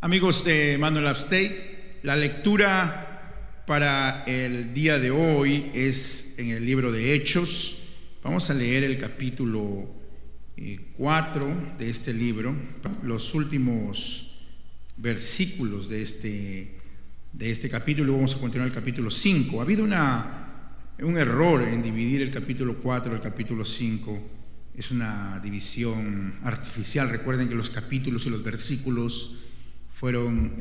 Amigos de Manuel Upstate, la lectura para el día de hoy es en el libro de Hechos. Vamos a leer el capítulo 4 de este libro, los últimos versículos de este capítulo. Vamos a continuar el capítulo 5. Ha habido un error en dividir el capítulo 4 del capítulo 5. Es una división artificial. Recuerden que los capítulos y los versículos fueron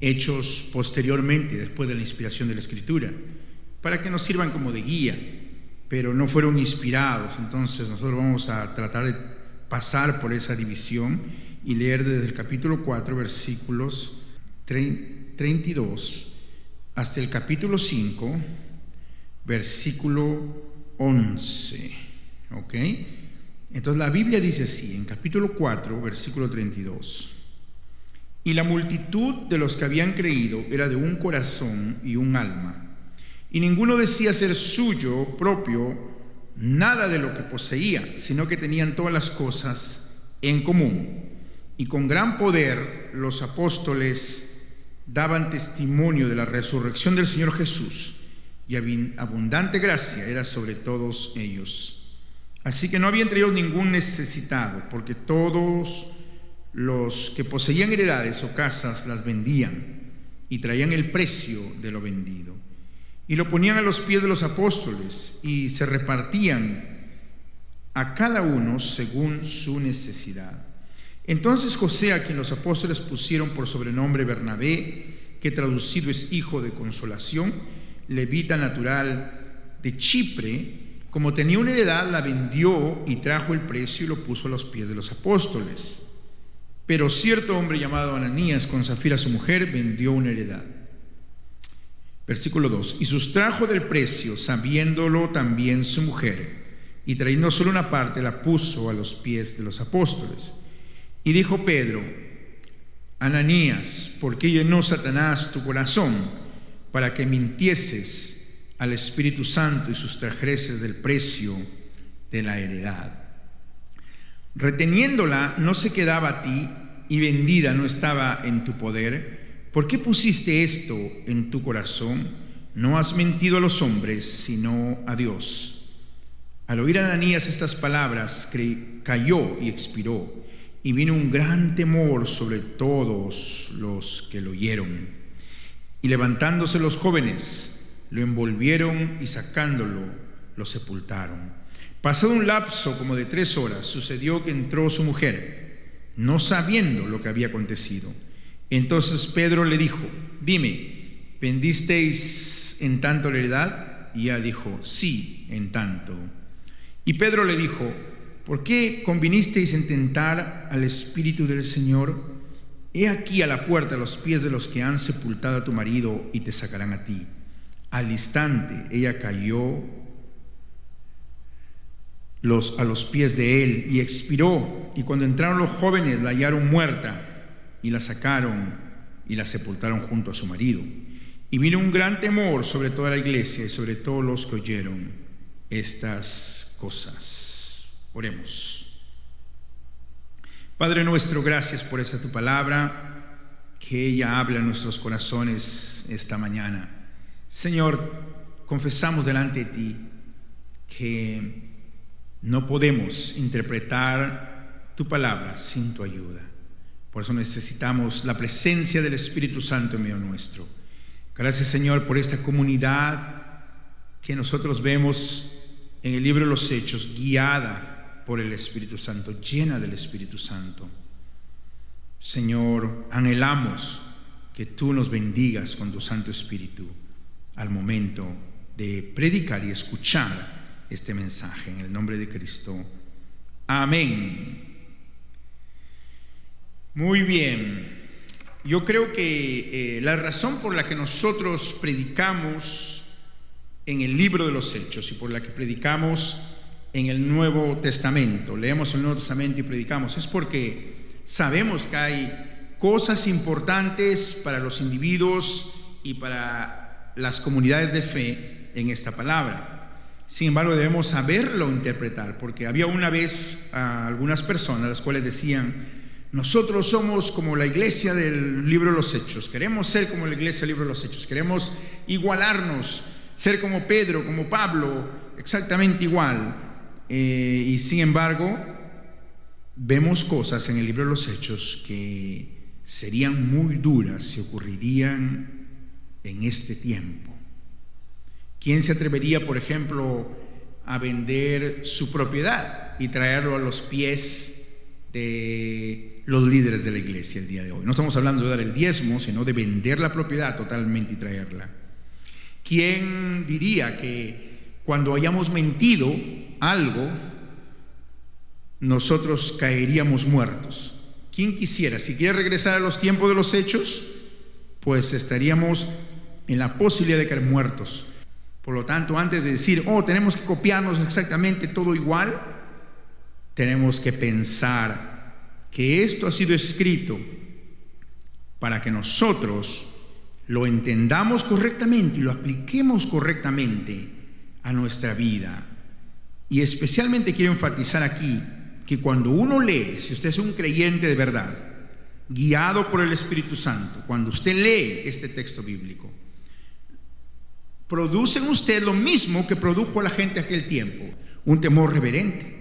hechos posteriormente, después de la inspiración de la Escritura, para que nos sirvan como de guía, pero no fueron inspirados. Entonces nosotros vamos a tratar de pasar por esa división y leer desde el capítulo 4, versículos 32, hasta el capítulo 5, versículo 11. ¿Ok? Entonces la Biblia dice así, en capítulo 4, versículo 32. Y la multitud de los que habían creído era de un corazón y un alma, y ninguno decía ser suyo propio nada de lo que poseía, sino que tenían todas las cosas en común. Y con gran poder los apóstoles daban testimonio de la resurrección del Señor Jesús, y abundante gracia era sobre todos ellos. Así que no había entre ellos ningún necesitado, porque todos los que poseían heredades o casas las vendían y traían el precio de lo vendido y lo ponían a los pies de los apóstoles, y se repartían a cada uno según su necesidad. Entonces José, a quien los apóstoles pusieron por sobrenombre Bernabé, que traducido es hijo de consolación, levita natural de Chipre, como tenía una heredad, la vendió y trajo el precio y lo puso a los pies de los apóstoles. Pero cierto hombre llamado Ananías, con Zafira su mujer, vendió una heredad. Versículo 2. Y sustrajo del precio, sabiéndolo también su mujer, y trayendo solo una parte, la puso a los pies de los apóstoles. Y dijo Pedro: Ananías, ¿por qué llenó Satanás tu corazón para que mintieses al Espíritu Santo y sustrajeses del precio de la heredad? Reteniéndola no se quedaba a ti, y vendida no estaba en tu poder. ¿Por qué pusiste esto en tu corazón? No has mentido a los hombres, sino a Dios. Al oír Ananías estas palabras, cayó y expiró, y vino un gran temor sobre todos los que lo oyeron. Y levantándose los jóvenes, lo envolvieron y sacándolo, lo sepultaron. Pasado un lapso como de 3 horas, sucedió que entró su mujer, no sabiendo lo que había acontecido. Entonces Pedro le dijo: dime, ¿vendisteis en tanto la heredad? Y ella dijo: sí, en tanto. Y Pedro le dijo: ¿por qué convinisteis en tentar al Espíritu del Señor? He aquí a la puerta a los pies de los que han sepultado a tu marido, y te sacarán a ti. Al instante ella cayó a los pies de él y expiró. Y cuando entraron los jóvenes, la hallaron muerta, y la sacaron y la sepultaron junto a su marido. Y vino un gran temor sobre toda la iglesia y sobre todos los que oyeron estas cosas. Oremos. Padre nuestro, gracias por esta tu palabra, que ella habla en nuestros corazones esta mañana. Señor, confesamos delante de ti que no podemos interpretar tu palabra sin tu ayuda. Por eso necesitamos la presencia del Espíritu Santo en medio nuestro. Gracias, Señor, por esta comunidad que nosotros vemos en el libro de los Hechos, guiada por el Espíritu Santo, llena del Espíritu Santo. Señor, anhelamos que tú nos bendigas con tu Santo Espíritu al momento de predicar y escuchar este mensaje, en el nombre de Cristo. Amén. Muy bien. Yo creo que la razón por la que nosotros predicamos en el libro de los Hechos y por la que predicamos en el Nuevo Testamento, leemos el Nuevo Testamento y predicamos, es porque sabemos que hay cosas importantes para los individuos y para las comunidades de fe en esta palabra. Sin embargo, debemos saberlo interpretar, porque había una vez algunas personas las cuales decían: Nosotros somos como la iglesia del libro de los Hechos. Queremos ser como la iglesia del libro de los Hechos. Queremos igualarnos, ser como Pedro, como Pablo, exactamente igual. Y sin embargo, vemos cosas en el libro de los Hechos que serían muy duras si ocurrirían en este tiempo. ¿Quién se atrevería, por ejemplo, a vender su propiedad y traerlo a los pies de los líderes de la iglesia el día de hoy? No estamos hablando de dar el diezmo, sino de vender la propiedad totalmente y traerla. ¿Quién diría que cuando hayamos mentido algo, nosotros caeríamos muertos? ¿Quién quisiera? Si quiere regresar a los tiempos de los Hechos, pues estaríamos en la posibilidad de caer muertos. Por lo tanto, antes de decir, tenemos que copiarnos exactamente todo igual, tenemos que pensar que esto ha sido escrito para que nosotros lo entendamos correctamente y lo apliquemos correctamente a nuestra vida. Y especialmente quiero enfatizar aquí que cuando uno lee, si usted es un creyente de verdad, guiado por el Espíritu Santo, cuando usted lee este texto bíblico, produce en usted lo mismo que produjo a la gente de aquel tiempo, un temor reverente.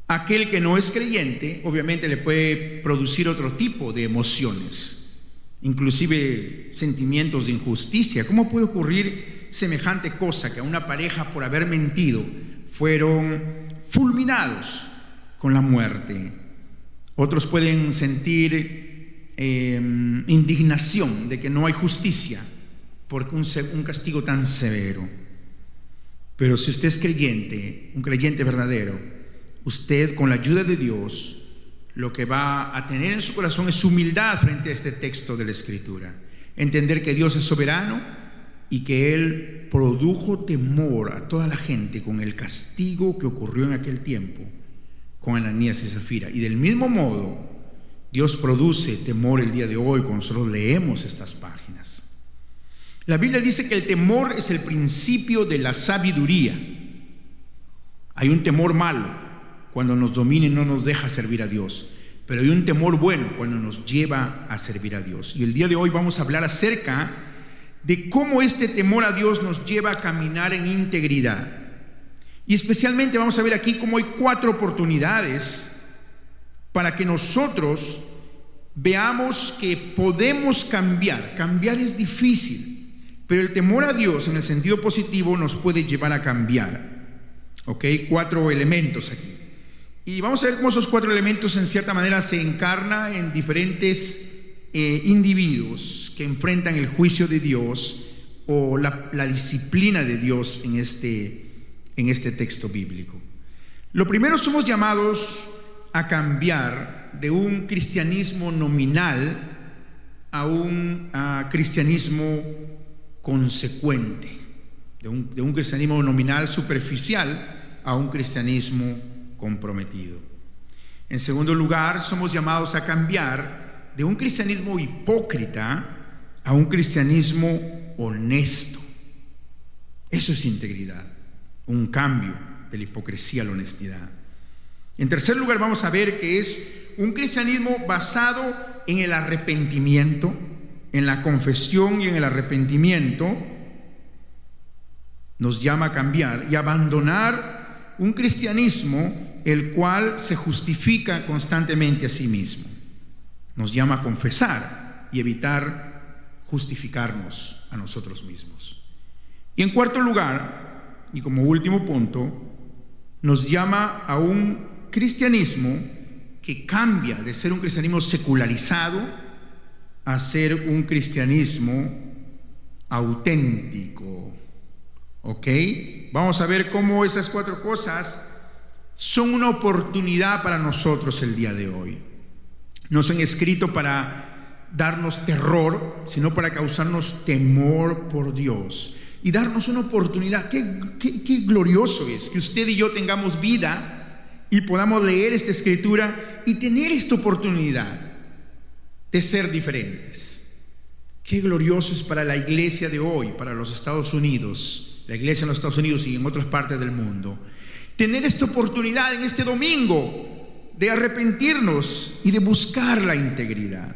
Aquel que no es creyente, obviamente le puede producir otro tipo de emociones, inclusive sentimientos de injusticia. ¿Cómo puede ocurrir semejante cosa, que a una pareja por haber mentido fueron fulminados con la muerte? Otros pueden sentir indignación de que no hay justicia por un castigo tan severo. Pero si usted es creyente, un creyente verdadero, usted, con la ayuda de Dios, lo que va a tener en su corazón es humildad frente a este texto de la Escritura. Entender que Dios es soberano y que Él produjo temor a toda la gente con el castigo que ocurrió en aquel tiempo con Ananías y Zafira. Y del mismo modo, Dios produce temor el día de hoy cuando nosotros leemos estas páginas. La Biblia dice que el temor es el principio de la sabiduría. Hay un temor malo cuando nos domina y no nos deja servir a Dios, pero hay un temor bueno cuando nos lleva a servir a Dios. Y el día de hoy vamos a hablar acerca de cómo este temor a Dios nos lleva a caminar en integridad. Y especialmente vamos a ver aquí cómo hay 4 oportunidades para que nosotros veamos que podemos cambiar. Cambiar es difícil, pero el temor a Dios en el sentido positivo nos puede llevar a cambiar. ¿Ok? 4 elementos aquí. Y vamos a ver cómo esos 4 elementos en cierta manera se encarnan en diferentes individuos que enfrentan el juicio de Dios o la disciplina de Dios en este texto bíblico. Lo primero, somos llamados a cambiar de un cristianismo nominal a un cristianismo consecuente, de un cristianismo nominal superficial a un cristianismo comprometido. En segundo lugar, somos llamados a cambiar de un cristianismo hipócrita a un cristianismo honesto. Eso es integridad, un cambio de la hipocresía a la honestidad. En tercer lugar, vamos a ver que es un cristianismo basado en el arrepentimiento, en la confesión y en el arrepentimiento. Nos llama a cambiar y abandonar un cristianismo el cual se justifica constantemente a sí mismo. Nos llama a confesar y evitar justificarnos a nosotros mismos. Y en cuarto lugar, y como último punto, nos llama a un cristianismo que cambia de ser un cristianismo secularizado a ser un cristianismo auténtico. ¿Ok? Vamos a ver cómo esas 4 cosas son una oportunidad para nosotros el día de hoy. No se han escrito para darnos terror, sino para causarnos temor por Dios y darnos una oportunidad. Qué glorioso es que usted y yo tengamos vida y podamos leer esta escritura y tener esta oportunidad de ser diferentes. Qué glorioso es para la iglesia de hoy, para los Estados Unidos, la iglesia en los Estados Unidos y en otras partes del mundo, tener esta oportunidad en este domingo de arrepentirnos y de buscar la integridad.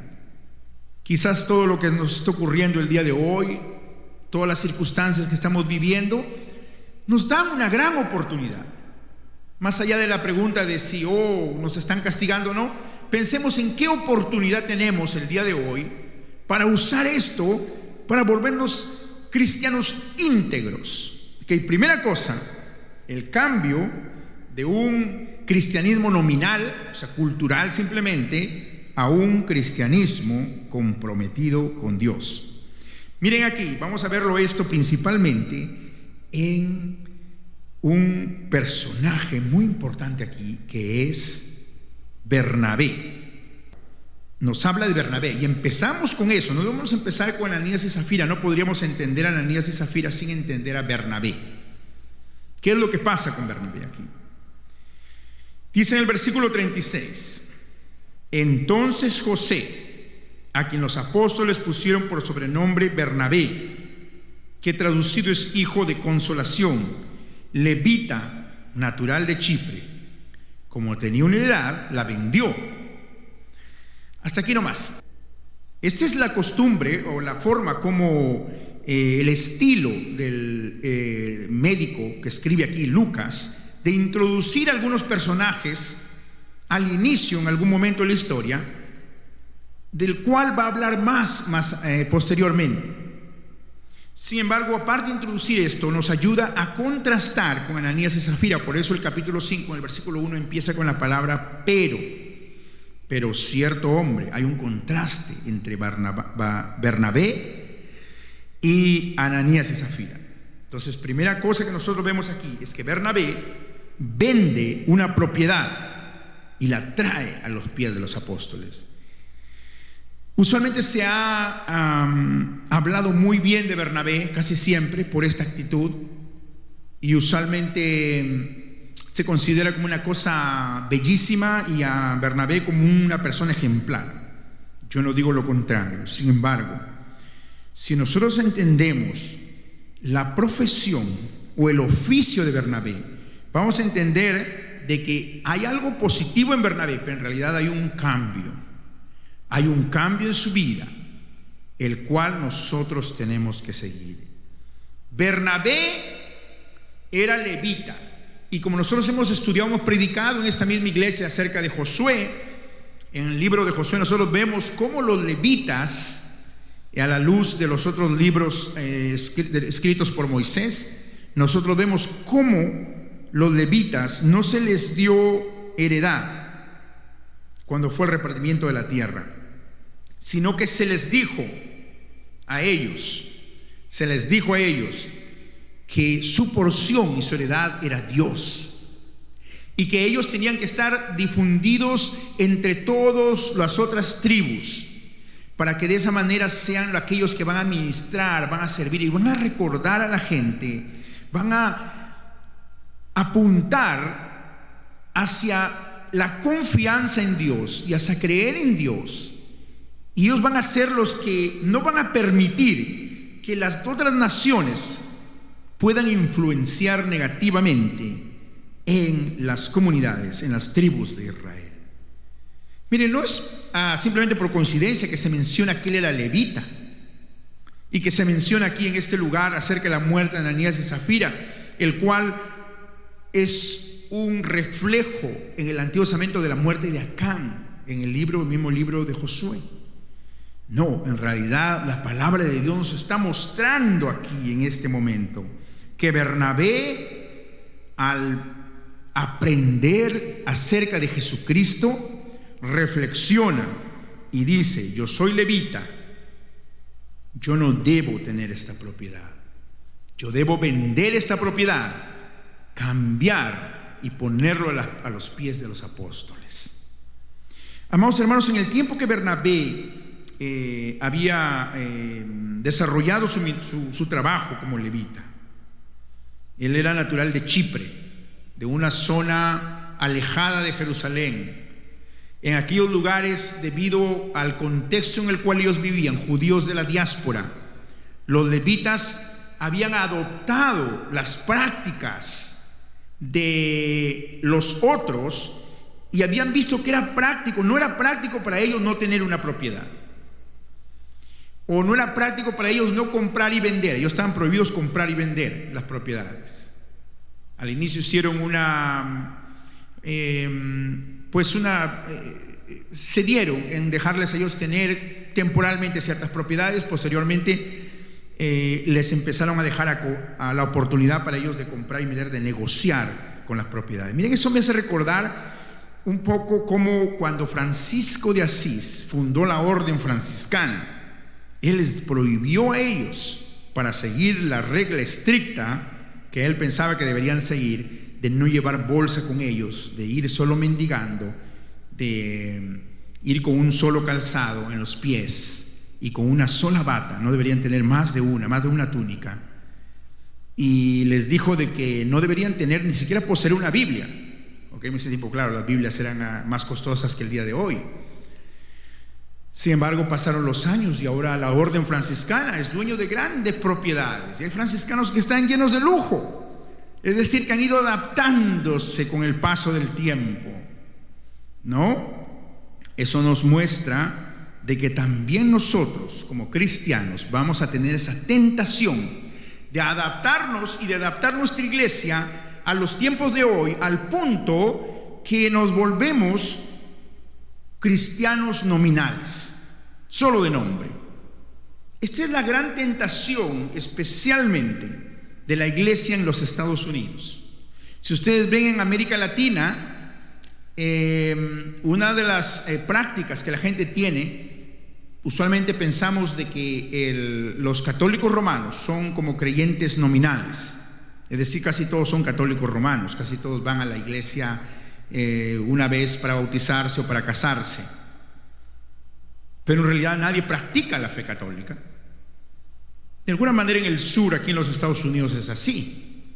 Quizás todo lo que nos está ocurriendo el día de hoy, todas las circunstancias que estamos viviendo, nos dan una gran oportunidad. Más allá de la pregunta de si nos están castigando o no, pensemos en qué oportunidad tenemos el día de hoy para usar esto para volvernos cristianos íntegros. Primera cosa, el cambio de un cristianismo nominal, o sea, cultural simplemente, a un cristianismo comprometido con Dios. Miren aquí, vamos a verlo esto principalmente en un personaje muy importante aquí, que es Bernabé. Nos habla de Bernabé y empezamos con eso. No vamos a empezar con Ananías y Zafira. No podríamos entender a Ananías y Zafira sin entender a Bernabé. ¿Qué es lo que pasa con Bernabé aquí? Dice en el versículo 36: entonces José, a quien los apóstoles pusieron por sobrenombre Bernabé, que traducido es hijo de consolación, levita, natural de Chipre, como tenía una heredad, la vendió. Hasta aquí nomás. Esta es la costumbre o la forma como el estilo del médico que escribe aquí, Lucas, de introducir algunos personajes al inicio, en algún momento de la historia, del cual va a hablar más posteriormente. Sin embargo, aparte de introducir esto, nos ayuda a contrastar con Ananías y Zafira. Por eso el capítulo 5, en el versículo 1, empieza con la palabra pero cierto hombre. Hay un contraste entre Bernabé y Ananías y Zafira. Entonces, primera cosa que nosotros vemos aquí es que Bernabé vende una propiedad y la trae a los pies de los apóstoles. Usualmente se ha hablado muy bien de Bernabé, casi siempre, por esta actitud, y usualmente se considera como una cosa bellísima y a Bernabé como una persona ejemplar. Yo no digo lo contrario. Sin embargo, si nosotros entendemos la profesión o el oficio de Bernabé, vamos a entender de que hay algo positivo en Bernabé, pero en realidad hay un cambio. Hay un cambio en su vida, el cual nosotros tenemos que seguir. Bernabé era levita, y como nosotros hemos estudiado, hemos predicado en esta misma iglesia acerca de Josué, en el libro de Josué nosotros vemos cómo los levitas, a la luz de los otros libros escritos por Moisés, nosotros vemos cómo los levitas no se les dio heredad cuando fue el repartimiento de la tierra, sino que se les dijo a ellos que su porción y su heredad era Dios, y que ellos tenían que estar difundidos entre todas las otras tribus, para que de esa manera sean aquellos que van a ministrar, van a servir y van a recordar a la gente, van a apuntar hacia la confianza en Dios y hacia creer en Dios. Y ellos van a ser los que no van a permitir que las otras naciones puedan influenciar negativamente en las comunidades, en las tribus de Israel. Miren, no es simplemente por coincidencia que se menciona que él era levita y que se menciona aquí en este lugar acerca de la muerte de Ananías y Zafira, el cual es un reflejo en el Antiguo Testamento de la muerte de Acán, en el mismo libro de Josué. No, en realidad la palabra de Dios nos está mostrando aquí en este momento que Bernabé, al aprender acerca de Jesucristo, reflexiona y dice: yo soy levita, yo no debo tener esta propiedad, yo debo vender esta propiedad, cambiar y ponerlo a los pies de los apóstoles. Amados hermanos, en el tiempo que Bernabé había desarrollado su trabajo como levita, él era natural de Chipre, de una zona alejada de Jerusalén. En aquellos lugares, debido al contexto en el cual ellos vivían, judíos de la diáspora, los levitas habían adoptado las prácticas de los otros y habían visto que era práctico. No era práctico para ellos no tener una propiedad, o no era práctico para ellos no comprar y vender. Ellos estaban prohibidos comprar y vender las propiedades. Al inicio hicieron cedieron en dejarles a ellos tener temporalmente ciertas propiedades. Posteriormente les empezaron a dejar a la oportunidad para ellos de comprar y vender, de negociar con las propiedades. Miren, eso me hace recordar un poco como cuando Francisco de Asís fundó la orden franciscana. Él les prohibió a ellos, para seguir la regla estricta que él pensaba que deberían seguir, de no llevar bolsa con ellos, de ir solo mendigando, de ir con un solo calzado en los pies y con una sola bata. No deberían tener más de una túnica. Y les dijo de que no deberían tener, ni siquiera poseer una Biblia. En ese tiempo, claro, las Biblias eran más costosas que el día de hoy. Sin embargo, pasaron los años y ahora la orden franciscana es dueño de grandes propiedades. Y hay franciscanos que están llenos de lujo, es decir, que han ido adaptándose con el paso del tiempo, ¿no? Eso nos muestra de que también nosotros, como cristianos, vamos a tener esa tentación de adaptarnos y de adaptar nuestra iglesia a los tiempos de hoy, al punto que nos volvemos cristianos nominales, solo de nombre. Esta es la gran tentación, especialmente de la iglesia en los Estados Unidos. Si ustedes ven en América Latina, una de las prácticas que la gente tiene, usualmente pensamos de que los católicos romanos son como creyentes nominales, es decir, casi todos son católicos romanos, casi todos van a la iglesia una vez para bautizarse o para casarse, pero en realidad nadie practica la fe católica. De alguna manera en el sur, aquí en los Estados Unidos, es así.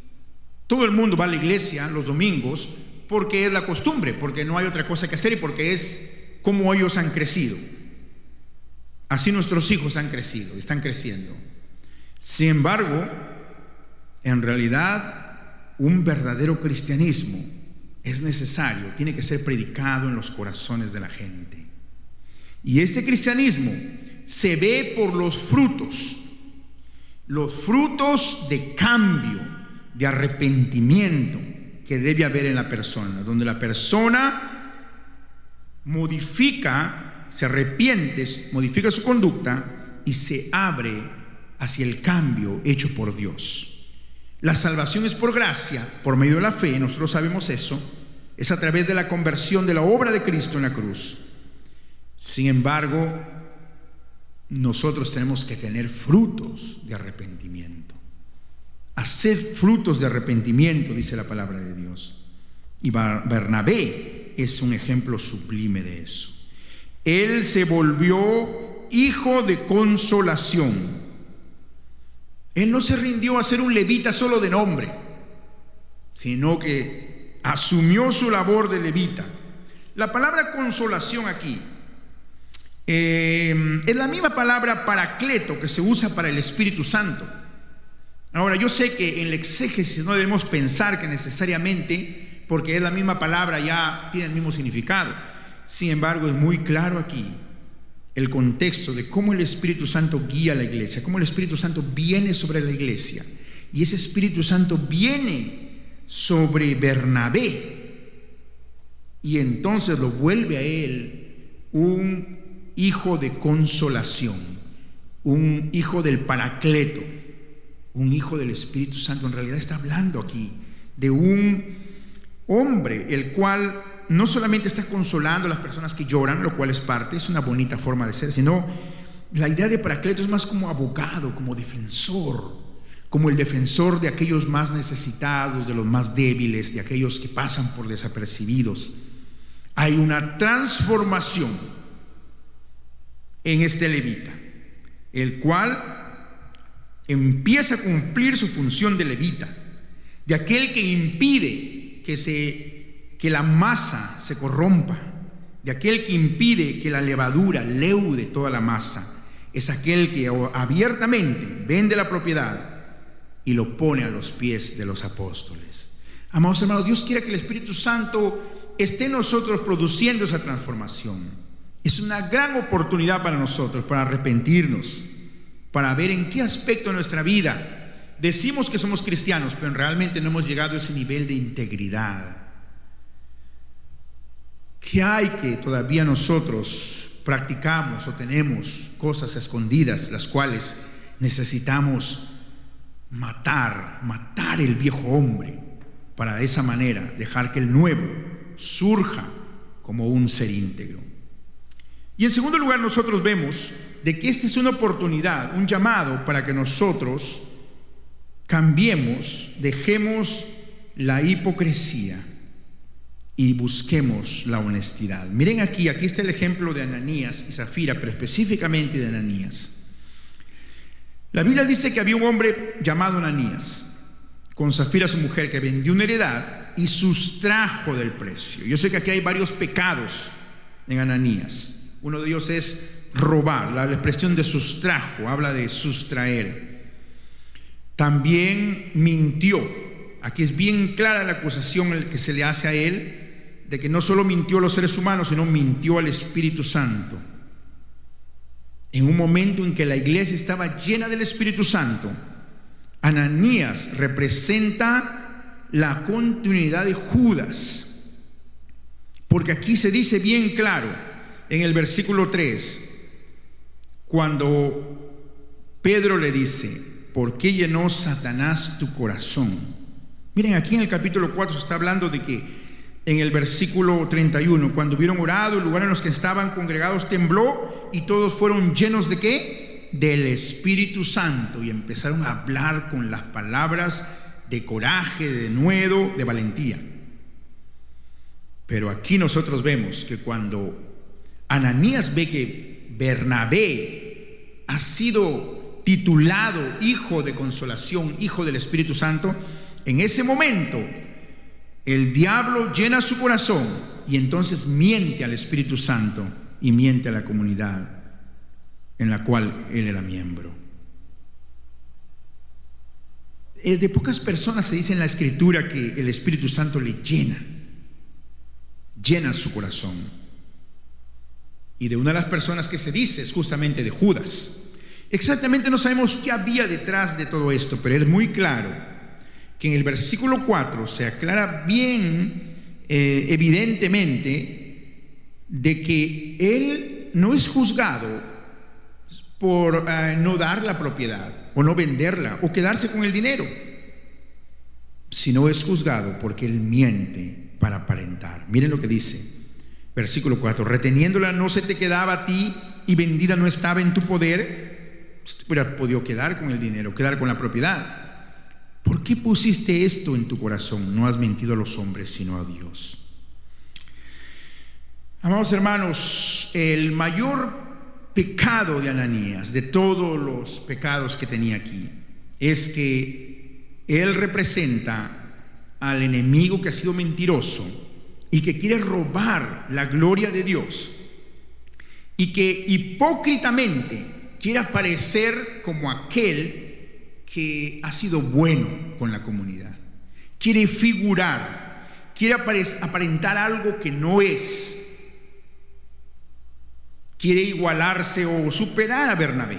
Todo el mundo va a la iglesia los domingos porque es la costumbre, porque no hay otra cosa que hacer y porque es como ellos han crecido. Así nuestros hijos han crecido, están creciendo. Sin embargo, en realidad, un verdadero cristianismo es necesario, tiene que ser predicado en los corazones de la gente. Y este cristianismo se ve por los frutos de cambio, de arrepentimiento que debe haber en la persona, donde la persona modifica, se arrepiente, modifica su conducta y se abre hacia el cambio hecho por Dios. La salvación es por gracia, por medio de la fe, nosotros sabemos eso, es a través de la conversión de la obra de Cristo en la cruz. Sin embargo, nosotros tenemos que tener frutos de arrepentimiento, hacer frutos de arrepentimiento, dice la palabra de Dios. Y Bernabé es un ejemplo sublime de eso. Él se volvió hijo de consolación. Él no se rindió a ser un levita solo de nombre, sino que asumió su labor de levita. La palabra consolación aquí es la misma palabra paracleto que se usa para el Espíritu Santo. Ahora, yo sé que en la exégesis no debemos pensar que necesariamente, porque es la misma palabra, ya tiene el mismo significado. Sin embargo, es muy claro aquí el contexto de cómo el Espíritu Santo guía a la iglesia, cómo el Espíritu Santo viene sobre la iglesia. Y ese Espíritu Santo viene sobre Bernabé y entonces lo vuelve a él un hijo de consolación, un hijo del Paracleto, un hijo del Espíritu Santo. En realidad está hablando aquí de un hombre el cual no solamente está consolando a las personas que lloran, lo cual es parte, es una bonita forma de ser, sino la idea de Paracleto es más como abogado, como defensor, como el defensor de aquellos más necesitados, de los más débiles, de aquellos que pasan por desapercibidos. Hay una transformación en este levita, el cual empieza a cumplir su función de levita, de aquel que impide que la masa se corrompa, de aquel que impide que la levadura leude toda la masa. Es aquel que abiertamente vende la propiedad y lo pone a los pies de los apóstoles. Amados hermanos, Dios quiere que el Espíritu Santo esté en nosotros produciendo esa transformación. Es una gran oportunidad para nosotros, para arrepentirnos, para ver en qué aspecto de nuestra vida decimos que somos cristianos, pero realmente no hemos llegado a ese nivel de integridad. ¿Qué hay que todavía nosotros practicamos o tenemos cosas escondidas, las cuales necesitamos matar el viejo hombre, para de esa manera dejar que el nuevo surja como un ser íntegro? Y en segundo lugar, nosotros vemos de que esta es una oportunidad, un llamado para que nosotros cambiemos, dejemos la hipocresía y busquemos la honestidad. Miren aquí está el ejemplo de Ananías y Zafira, pero específicamente de Ananías. La Biblia dice que había un hombre llamado Ananías, con Zafira su mujer, que vendió una heredad y sustrajo del precio. Yo sé que aquí hay varios pecados en Ananías. Uno de ellos es robar. La expresión de sustrajo habla de sustraer. También mintió. Aquí es bien clara la acusación que se le hace a él, de que no solo mintió a los seres humanos, sino mintió al Espíritu Santo. En un momento en que la iglesia estaba llena del Espíritu Santo, Ananías representa la continuidad de Judas, porque aquí se dice bien claro en el versículo 3, cuando Pedro le dice: ¿por qué llenó Satanás tu corazón? Miren, aquí en el capítulo 4 se está hablando de que en el versículo 31, cuando hubieron orado, el lugar en los que estaban congregados tembló y todos fueron llenos ¿de qué? Del Espíritu Santo, y empezaron a hablar con las palabras de coraje, de denuedo, de valentía. Pero aquí nosotros vemos que cuando Ananías ve que Bernabé ha sido titulado hijo de consolación, hijo del Espíritu Santo, en ese momento el diablo llena su corazón y entonces miente al Espíritu Santo y miente a la comunidad en la cual él era miembro. De pocas personas se dice en la Escritura que el Espíritu Santo le llena su corazón. Y de una de las personas que se dice es justamente de Judas. Exactamente no sabemos qué había detrás de todo esto, pero es muy claro que en el versículo 4 se aclara bien, evidentemente, de que él no es juzgado por no dar la propiedad o no venderla o quedarse con el dinero, sino es juzgado porque él miente para aparentar. Miren lo que dice versículo 4: reteniéndola no se te quedaba a ti y vendida no estaba en tu poder. Usted hubiera podido quedar con el dinero, quedar con la propiedad. ¿Por qué pusiste esto en tu corazón? No has mentido a los hombres, sino a Dios. Amados hermanos, el mayor pecado de Ananías, de todos los pecados que tenía aquí, es que él representa al enemigo que ha sido mentiroso y que quiere robar la gloria de Dios, y que hipócritamente quiere aparecer como aquel que ha sido bueno con la comunidad. Quiere figurar, quiere aparentar algo que no es. Quiere igualarse o superar a Bernabé.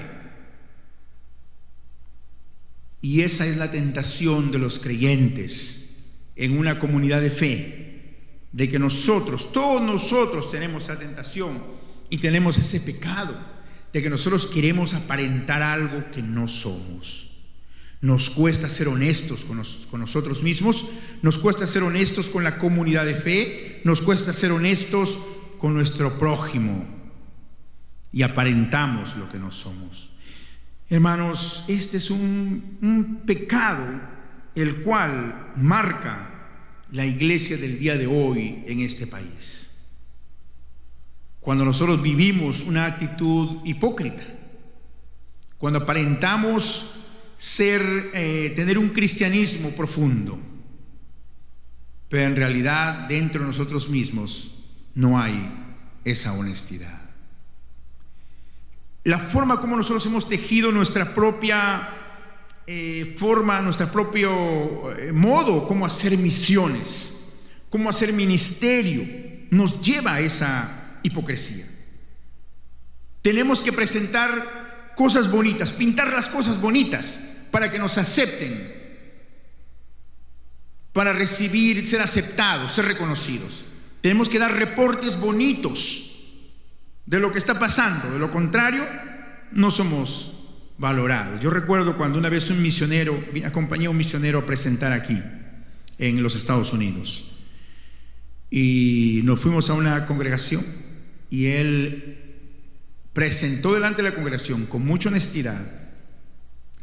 Y esa es la tentación de los creyentes en una comunidad de fe, de que todos nosotros tenemos esa tentación y tenemos ese pecado, de que nosotros queremos aparentar algo que no somos. Nos cuesta ser honestos con nosotros mismos, nos cuesta ser honestos con la comunidad de fe, nos cuesta ser honestos con nuestro prójimo y aparentamos lo que no somos. Hermanos, este es un pecado el cual marca la iglesia del día de hoy en este país. Cuando nosotros vivimos una actitud hipócrita, cuando aparentamos tener un cristianismo profundo, pero en realidad dentro de nosotros mismos no hay esa honestidad. La forma como nosotros hemos tejido nuestra propia forma, nuestro propio modo como hacer misiones, cómo hacer ministerio, nos lleva a esa hipocresía. Tenemos que presentar cosas bonitas, pintar las cosas bonitas para que nos acepten, para recibir, ser aceptados, ser reconocidos. Tenemos que dar reportes bonitos de lo que está pasando. De lo contrario, no somos valorados. Yo recuerdo cuando una vez acompañé a un misionero a presentar aquí en los Estados Unidos, y nos fuimos a una congregación y él presentó delante de la congregación con mucha honestidad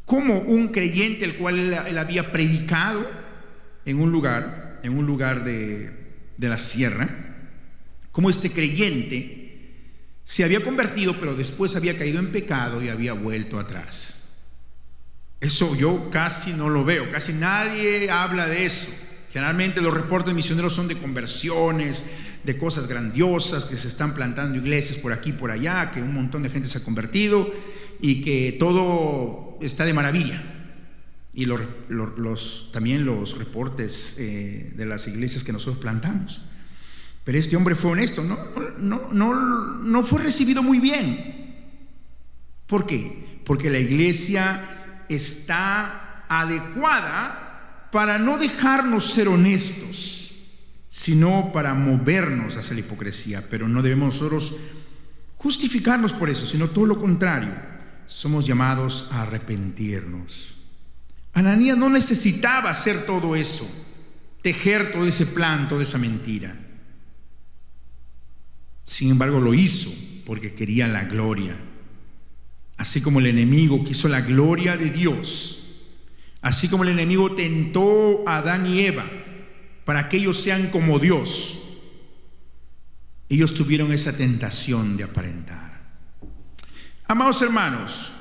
como un creyente el cual él había predicado en un lugar de la sierra, como este creyente se había convertido, pero después había caído en pecado y había vuelto atrás. Eso yo casi no lo veo, casi nadie habla de eso. Generalmente los reportes misioneros son de conversiones, de cosas grandiosas, que se están plantando iglesias por aquí y por allá, que un montón de gente se ha convertido y que todo está de maravilla. Y también los reportes de las iglesias que nosotros plantamos. Pero este hombre fue honesto, no fue recibido muy bien. ¿Por qué? Porque la iglesia está adecuada para no dejarnos ser honestos, sino para movernos hacia la hipocresía. Pero no debemos nosotros justificarnos por eso, sino todo lo contrario. Somos llamados a arrepentirnos. Ananías no necesitaba hacer todo eso, tejer todo ese plan, toda esa mentira. Sin embargo, lo hizo porque quería la gloria. Así como el enemigo quiso la gloria de Dios, así como el enemigo tentó a Adán y Eva para que ellos sean como Dios, ellos tuvieron esa tentación de aparentar. Amados hermanos,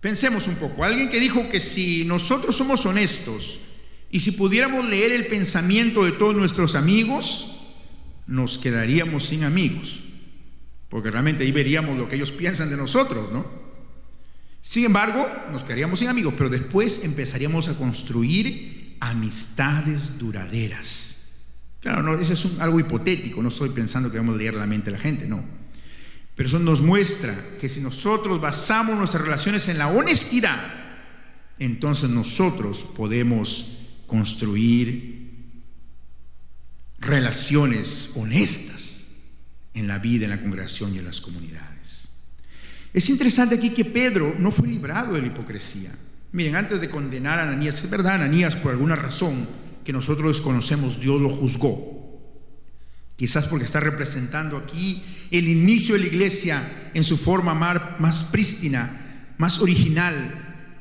pensemos un poco. Alguien que dijo que si nosotros somos honestos y si pudiéramos leer el pensamiento de todos nuestros amigos, nos quedaríamos sin amigos, porque realmente ahí veríamos lo que ellos piensan de nosotros, ¿no? Sin embargo, nos quedaríamos sin amigos, pero después empezaríamos a construir amistades duraderas. Claro, no, eso es algo hipotético, no estoy pensando que vamos a leer la mente de la gente, no. Pero eso nos muestra que si nosotros basamos nuestras relaciones en la honestidad, entonces nosotros podemos construir relaciones honestas en la vida, en la congregación y en las comunidades. Es interesante aquí que Pedro no fue librado de la hipocresía. Miren, antes de condenar a Ananías, es verdad, Ananías por alguna razón que nosotros desconocemos, Dios lo juzgó. Quizás porque está representando aquí el inicio de la iglesia en su forma más prístina, más original,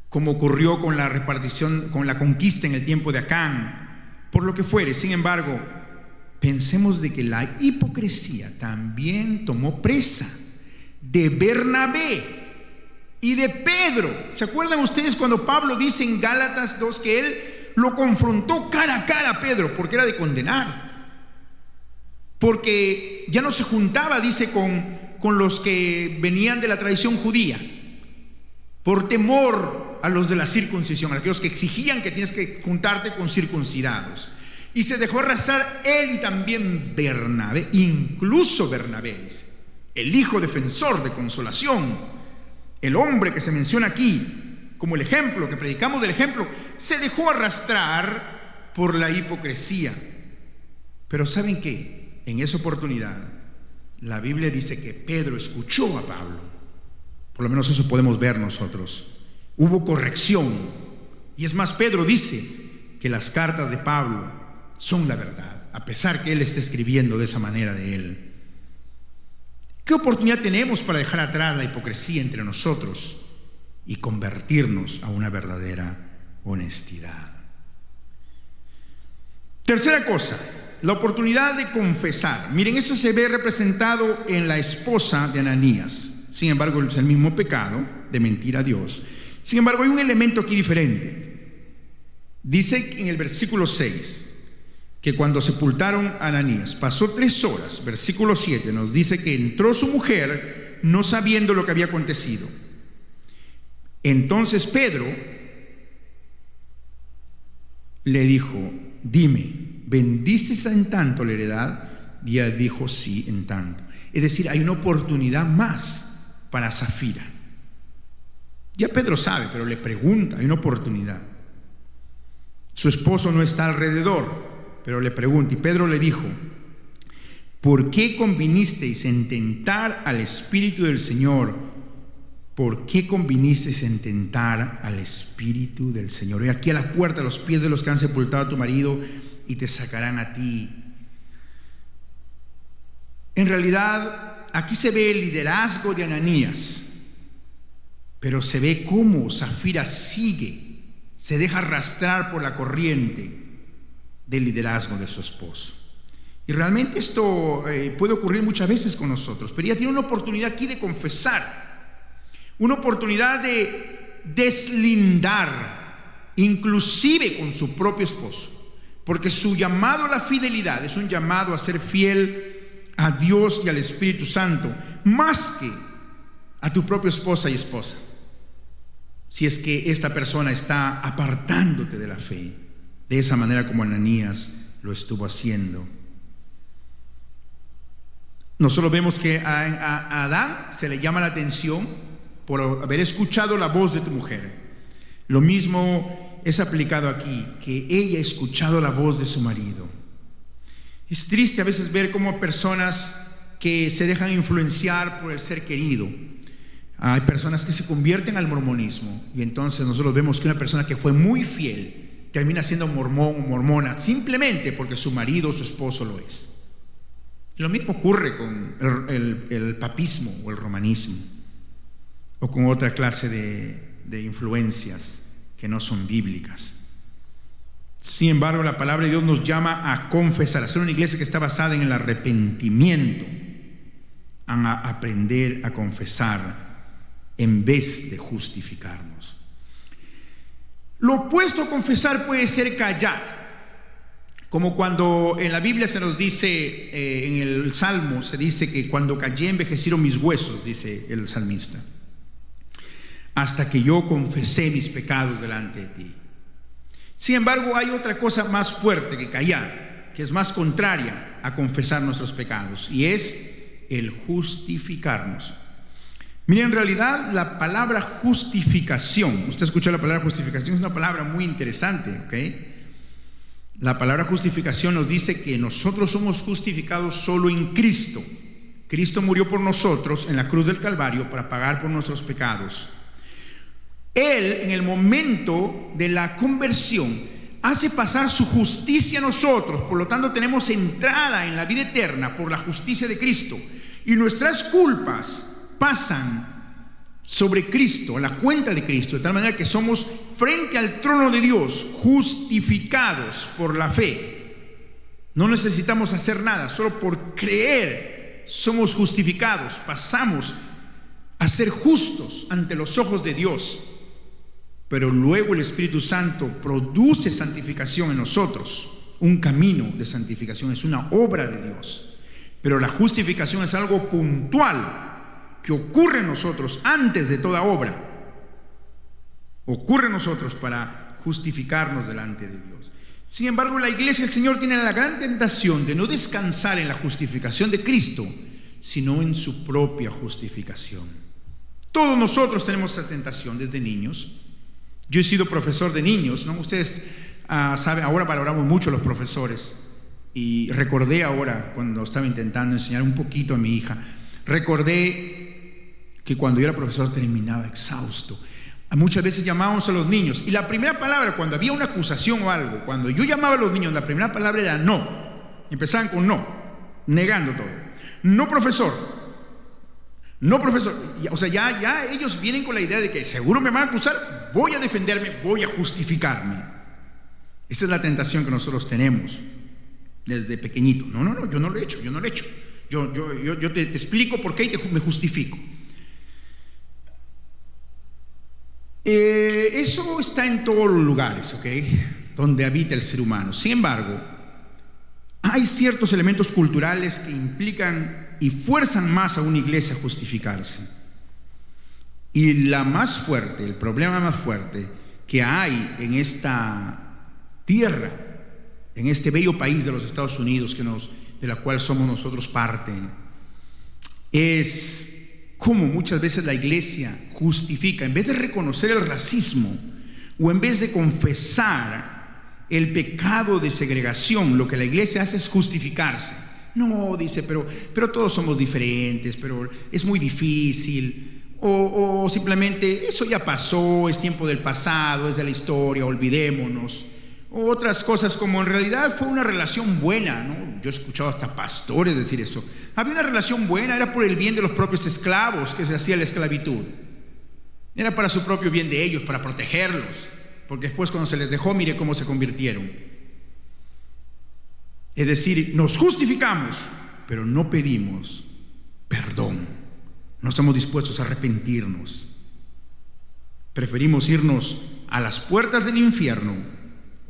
como ocurrió con la repartición, con la conquista en el tiempo de Acán, por lo que fuere. Sin embargo, pensemos de que la hipocresía también tomó presa de Bernabé y de Pedro. ¿Se acuerdan ustedes cuando Pablo dice en Gálatas 2 que él lo confrontó cara a cara a Pedro porque era de condenar? Porque ya no se juntaba, dice, con los que venían de la tradición judía, por temor a los de la circuncisión, a aquellos que exigían que tienes que juntarte con circuncidados. Y se dejó arrastrar él y también Bernabé, incluso Bernabé, dice, el hijo defensor de consolación, el hombre que se menciona aquí como el ejemplo, que predicamos del ejemplo, se dejó arrastrar por la hipocresía. Pero ¿saben qué? En esa oportunidad, la Biblia dice que Pedro escuchó a Pablo. Por lo menos eso podemos ver nosotros. Hubo corrección. Y es más, Pedro dice que las cartas de Pablo son la verdad, a pesar que él esté escribiendo de esa manera de él. ¿Qué oportunidad tenemos para dejar atrás la hipocresía entre nosotros y convertirnos a una verdadera honestidad? Tercera cosa, la oportunidad de confesar. Miren, eso se ve representado en la esposa de Ananías. Sin embargo, es el mismo pecado de mentir a Dios. Sin embargo, hay un elemento aquí diferente. Dice en el versículo 6 que cuando sepultaron a Ananías, pasó 3 horas. Versículo 7 nos dice que entró su mujer no sabiendo lo que había acontecido. Entonces Pedro le dijo: dime, ¿Vendiste en tanto la heredad? Y ella dijo, sí, en tanto. Es decir, hay una oportunidad más para Zafira. Ya Pedro sabe, pero le pregunta, hay una oportunidad. Su esposo no está alrededor, pero le pregunta, y Pedro le dijo, ¿por qué convinisteis en tentar al Espíritu del Señor? ¿Por qué convinisteis en tentar al Espíritu del Señor? He aquí a la puerta, a los pies de los que han sepultado a tu marido, y te sacarán a ti. En realidad, aquí se ve el liderazgo de Ananías, pero se ve cómo Zafira sigue, se deja arrastrar por la corriente del liderazgo de su esposo. Y realmente esto puede ocurrir muchas veces con nosotros, pero ella tiene una oportunidad aquí de confesar, una oportunidad de deslindar, inclusive con su propio esposo, porque su llamado a la fidelidad es un llamado a ser fiel a Dios y al Espíritu Santo, más que a tu propia esposa y esposa, si es que esta persona está apartándote de la fe, de esa manera como Ananías lo estuvo haciendo. Nosotros vemos que a Adán se le llama la atención por haber escuchado la voz de tu mujer. Lo mismo es aplicado aquí, que ella ha escuchado la voz de su marido. Es triste a veces ver cómo personas que se dejan influenciar por el ser querido, hay personas que se convierten al mormonismo, y entonces nosotros vemos que una persona que fue muy fiel termina siendo mormón o mormona simplemente porque su marido o su esposo lo es. Lo mismo ocurre con el papismo o el romanismo, o con otra clase de influencias que no son bíblicas. Sin embargo, la palabra de Dios nos llama a confesar, a ser una iglesia que está basada en el arrepentimiento, a aprender a confesar en vez de justificarnos. Lo opuesto a confesar puede ser callar, como cuando en la Biblia se nos dice, en el Salmo se dice que cuando callé envejecieron mis huesos, dice el salmista, hasta que yo confesé mis pecados delante de ti. Sin embargo, hay otra cosa más fuerte que callar, que es más contraria a confesar nuestros pecados, y es el justificarnos. Miren, en realidad la palabra justificación, usted escuchó la palabra justificación, es una palabra muy interesante, ¿ok? La palabra justificación nos dice que nosotros somos justificados solo en Cristo. Cristo murió por nosotros en la cruz del Calvario para pagar por nuestros pecados. Él, en el momento de la conversión, hace pasar su justicia a nosotros, por lo tanto tenemos entrada en la vida eterna por la justicia de Cristo, y nuestras culpas pasan sobre Cristo, a la cuenta de Cristo, de tal manera que somos frente al trono de Dios, justificados por la fe. No necesitamos hacer nada, solo por creer somos justificados, pasamos a ser justos ante los ojos de Dios. Pero luego el Espíritu Santo produce santificación en nosotros, un camino de santificación, es una obra de Dios. Pero la justificación es algo puntual que ocurre en nosotros antes de toda obra. Ocurre en nosotros para justificarnos delante de Dios. Sin embargo, la iglesia del Señor tiene la gran tentación de no descansar en la justificación de Cristo, sino en su propia justificación. Todos nosotros tenemos esa tentación desde niños. Yo he sido profesor de niños, ¿no? Ustedes saben, ahora valoramos mucho a los profesores. Y recordé ahora, cuando estaba intentando enseñar un poquito a mi hija, recordé que cuando yo era profesor terminaba exhausto. Muchas veces llamábamos a los niños, y la primera palabra, cuando había una acusación o algo, cuando yo llamaba a los niños, la primera palabra era no. Empezaban con no, negando todo. No, profesor. No, profesor. O sea, ya ellos vienen con la idea de que seguro me van a acusar, voy a defenderme, voy a justificarme. Esta es la tentación que nosotros tenemos desde pequeñito. No, yo no lo he hecho. Yo te explico por qué y me justifico. Eso está en todos los lugares, ¿ok? Donde habita el ser humano. Sin embargo, hay ciertos elementos culturales que implican y fuerzan más a una iglesia a justificarse. Y el problema más fuerte que hay en esta tierra en este bello país de los Estados Unidos de la cual somos nosotros parte, es cómo muchas veces la iglesia justifica, en vez de reconocer el racismo o en vez de confesar el pecado de segregación, lo que la iglesia hace es justificarse. No, dice, pero todos somos diferentes, pero es muy difícil, o simplemente eso ya pasó, es tiempo del pasado, es de la historia, olvidémonos. O otras cosas como en realidad fue una relación buena, ¿no? Yo he escuchado hasta pastores decir eso. Había una relación buena, era por el bien de los propios esclavos que se hacía la esclavitud. Era para su propio bien de ellos, para protegerlos, porque después cuando se les dejó, mire cómo se convirtieron. Es decir, nos justificamos, pero no pedimos perdón. No estamos dispuestos a arrepentirnos. Preferimos irnos a las puertas del infierno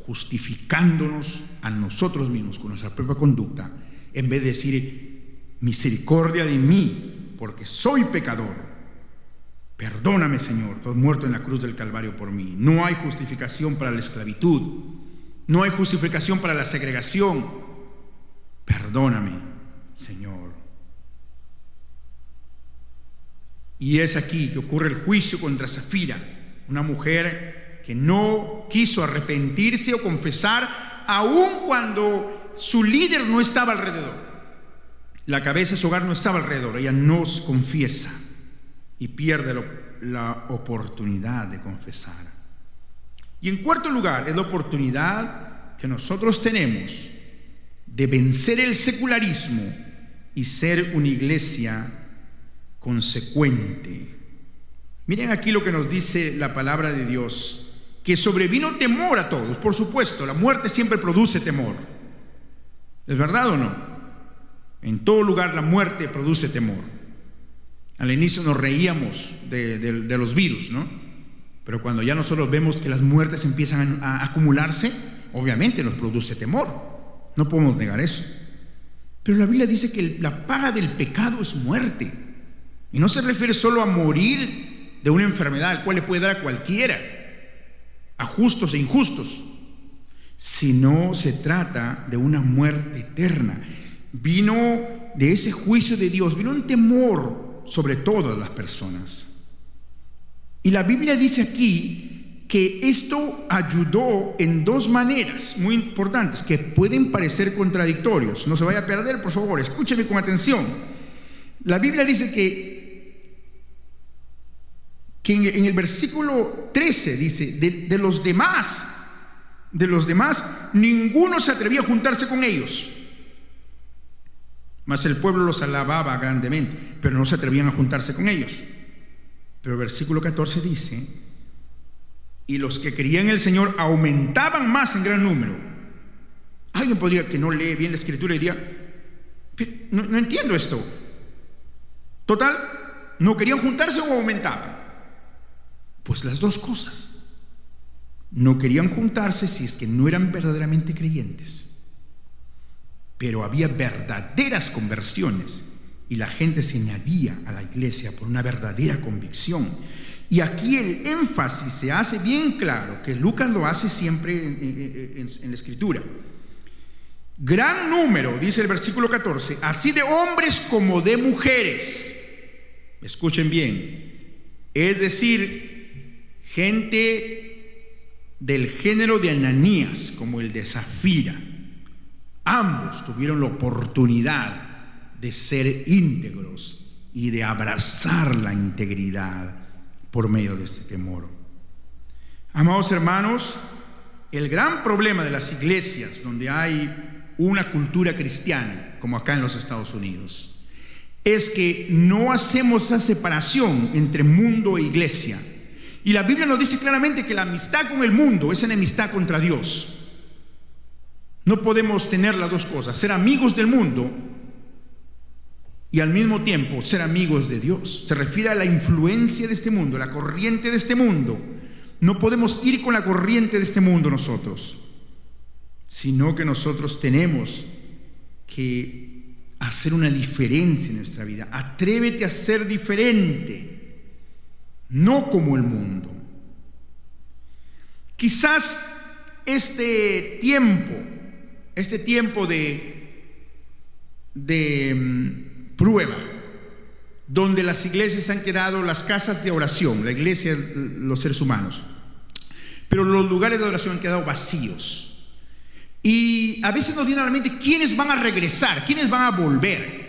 justificándonos a nosotros mismos con nuestra propia conducta, en vez de decir, misericordia de mí, porque soy pecador. Perdóname, Señor, tú has muerto en la cruz del Calvario por mí. No hay justificación para la esclavitud, no hay justificación para la segregación. Perdóname, Señor. Y es aquí que ocurre el juicio contra Safira, una mujer que no quiso arrepentirse o confesar, aun cuando su líder no estaba alrededor. La cabeza de su hogar no estaba alrededor. Ella no confiesa y pierde la oportunidad de confesar. Y en cuarto lugar, es la oportunidad que nosotros tenemos de vencer el secularismo y ser una iglesia consecuente. Miren aquí lo que nos dice la palabra de Dios, que sobrevino temor a todos. Por supuesto, la muerte siempre produce temor. ¿Es verdad o no? En todo lugar la muerte produce temor. Al inicio nos reíamos de los virus, ¿no? Pero cuando ya nosotros vemos que las muertes empiezan a acumularse, obviamente nos produce temor. No podemos negar eso. Pero la Biblia dice que la paga del pecado es muerte. Y no se refiere solo a morir de una enfermedad, al cual le puede dar a cualquiera, a justos e injustos, sino se trata de una muerte eterna. Vino de ese juicio de Dios, vino un temor sobre todas las personas. Y la Biblia dice aquí que esto ayudó en dos maneras muy importantes que pueden parecer contradictorios. No se vaya a perder, por favor, escúcheme con atención. La Biblia dice que en el versículo 13 dice, de los demás, ninguno se atrevía a juntarse con ellos. Mas el pueblo los alababa grandemente, pero no se atrevían a juntarse con ellos. Pero el versículo 14 dice, y los que creían en el Señor aumentaban más en gran número. Alguien podría, que no lee bien la escritura, diría, no entiendo esto. Total, ¿no querían juntarse o aumentaban? Pues las dos cosas. No querían juntarse si es que no eran verdaderamente creyentes. Pero había verdaderas conversiones y la gente se añadía a la iglesia por una verdadera convicción. Y aquí el énfasis se hace bien claro, que Lucas lo hace siempre en la escritura. Gran número, dice el versículo 14, así de hombres como de mujeres. Escuchen bien. Es decir, gente del género de Ananías como el de Safira. Ambos tuvieron la oportunidad de ser íntegros y de abrazar la integridad por medio de este temor. Amados hermanos, el gran problema de las iglesias donde hay una cultura cristiana, como acá en los Estados Unidos, es que no hacemos esa separación entre mundo e iglesia. Y la Biblia nos dice claramente que la amistad con el mundo es enemistad contra Dios. No podemos tener las dos cosas, ser amigos del mundo y al mismo tiempo ser amigos de Dios. Se refiere a la influencia de este mundo, la corriente de este mundo. No podemos ir con la corriente de este mundo nosotros, sino que nosotros tenemos que hacer una diferencia en nuestra vida. Atrévete a ser diferente, no como el mundo. Quizás este tiempo este tiempo de prueba, donde las iglesias han quedado las casas de oración, la iglesia, los seres humanos, pero los lugares de oración han quedado vacíos. Y a veces nos viene a la mente quiénes van a regresar, quiénes van a volver.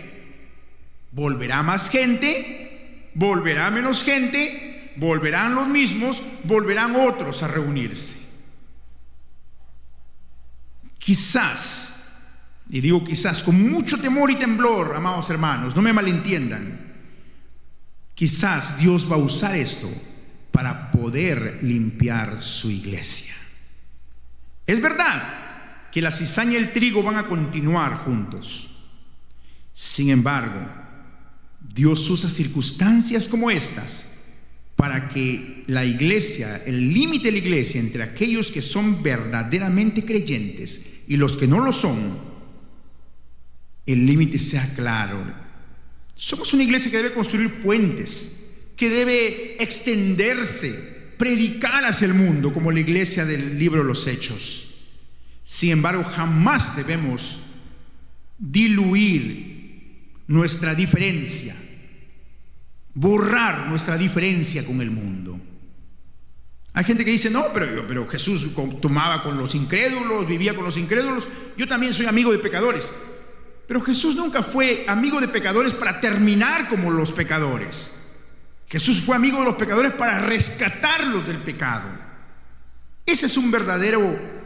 ¿Volverá más gente? ¿Volverá menos gente? ¿Volverán los mismos? ¿Volverán otros a reunirse? Quizás, y digo quizás, con mucho temor y temblor, amados hermanos, no me malentiendan, quizás Dios va a usar esto para poder limpiar su iglesia. Es verdad que la cizaña y el trigo van a continuar juntos. Sin embargo, Dios usa circunstancias como estas para que la iglesia, el límite de la iglesia entre aquellos que son verdaderamente creyentes y los que no lo son, el límite sea claro. Somos una iglesia que debe construir puentes, que debe extenderse, predicar hacia el mundo, como la iglesia del libro de los Hechos. Sin embargo, jamás debemos diluir nuestra diferencia, borrar nuestra diferencia con el mundo. Hay gente que dice, no, pero Jesús tomaba con los incrédulos, vivía con los incrédulos. Yo también soy amigo de pecadores. Pero Jesús nunca fue amigo de pecadores para terminar como los pecadores. Jesús fue amigo de los pecadores para rescatarlos del pecado. Ese es un verdadero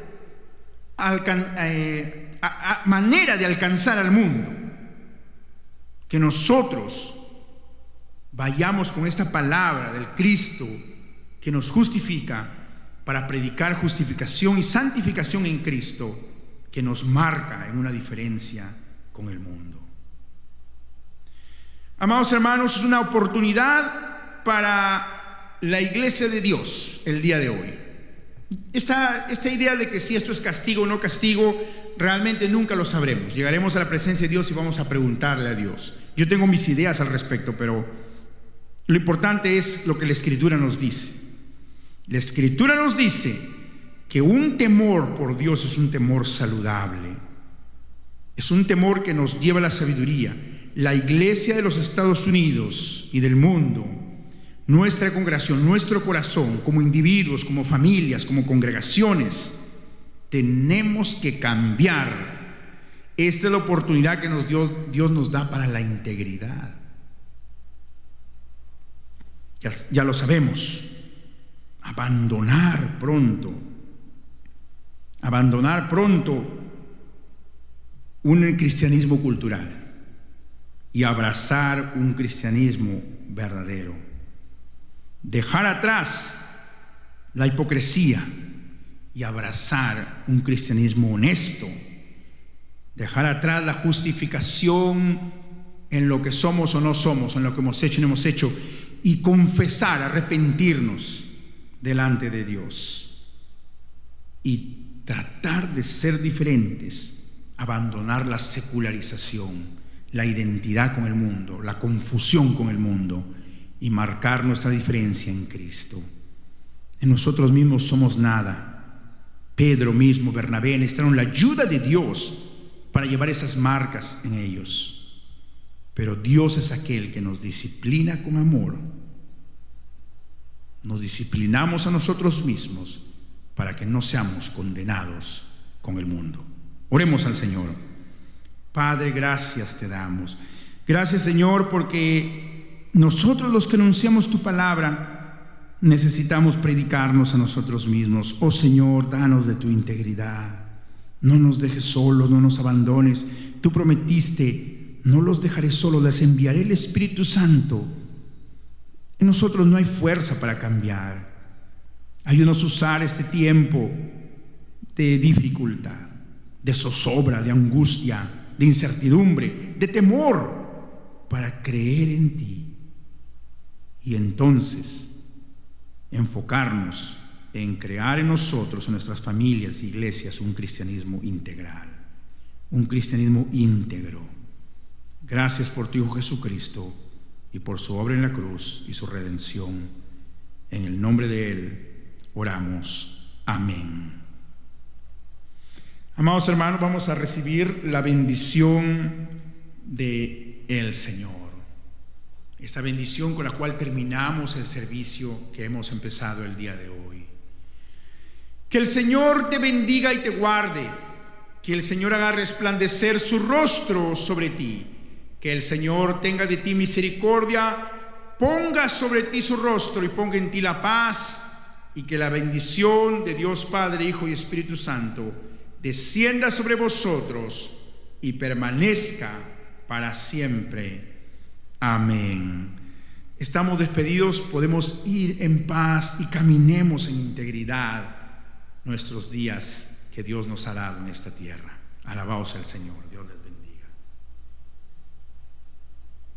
manera de alcanzar al mundo. Que nosotros vayamos con esta palabra del Cristo que nos justifica para predicar justificación y santificación en Cristo, que nos marca en una diferencia con el mundo. Amados hermanos, es una oportunidad para la iglesia de Dios el día de hoy. Esta idea de que si esto es castigo o no castigo, realmente nunca lo sabremos. Llegaremos a la presencia de Dios y vamos a preguntarle a Dios. Yo tengo mis ideas al respecto, pero lo importante es lo que la Escritura nos dice. La Escritura nos dice que un temor por Dios es un temor saludable. Es un temor que nos lleva a la sabiduría. La iglesia de los Estados Unidos y del mundo, nuestra congregación, nuestro corazón, como individuos, como familias, como congregaciones, tenemos que cambiar. Esta es la oportunidad que Dios nos da para la integridad. Ya lo sabemos. Abandonar pronto un cristianismo cultural y abrazar un cristianismo verdadero. Dejar atrás la hipocresía y abrazar un cristianismo honesto. Dejar atrás la justificación en lo que somos o no somos, en lo que hemos hecho y no hemos hecho, y confesar, arrepentirnos delante de Dios y tratar de ser diferentes, abandonar la secularización, la identidad con el mundo, la confusión con el mundo y marcar nuestra diferencia en Cristo. En nosotros mismos somos nada. Pedro mismo, Bernabé necesitaron la ayuda de Dios para llevar esas marcas en ellos. Pero Dios es aquel que nos disciplina con amor. Nos disciplinamos a nosotros mismos para que no seamos condenados con el mundo. Oremos al Señor. Padre, gracias te damos. Gracias, Señor, porque nosotros los que anunciamos tu palabra necesitamos predicarnos a nosotros mismos. Oh Señor, danos de tu integridad. No nos dejes solos, no nos abandones. Tú prometiste, no los dejaré solos, les enviaré el Espíritu Santo. En nosotros no hay fuerza para cambiar. Ayúdanos a usar este tiempo de dificultad, de zozobra, de angustia, de incertidumbre, de temor, para creer en ti. Y entonces enfocarnos en crear en nosotros, en nuestras familias e iglesias, un cristianismo integral, un cristianismo íntegro. Gracias por tu Hijo Jesucristo y por su obra en la cruz y su redención. En el nombre de Él oramos. Amén. Amados hermanos, vamos a recibir la bendición de el Señor. Esta bendición con la cual terminamos el servicio que hemos empezado el día de hoy. Que el Señor te bendiga y te guarde. Que el Señor haga resplandecer su rostro sobre ti. Que el Señor tenga de ti misericordia, ponga sobre ti su rostro y ponga en ti la paz. Y que la bendición de Dios Padre, Hijo y Espíritu Santo descienda sobre vosotros y permanezca para siempre. Amén. Estamos despedidos, podemos ir en paz y caminemos en integridad nuestros días que Dios nos ha dado en esta tierra. Alabaos al Señor. Dios les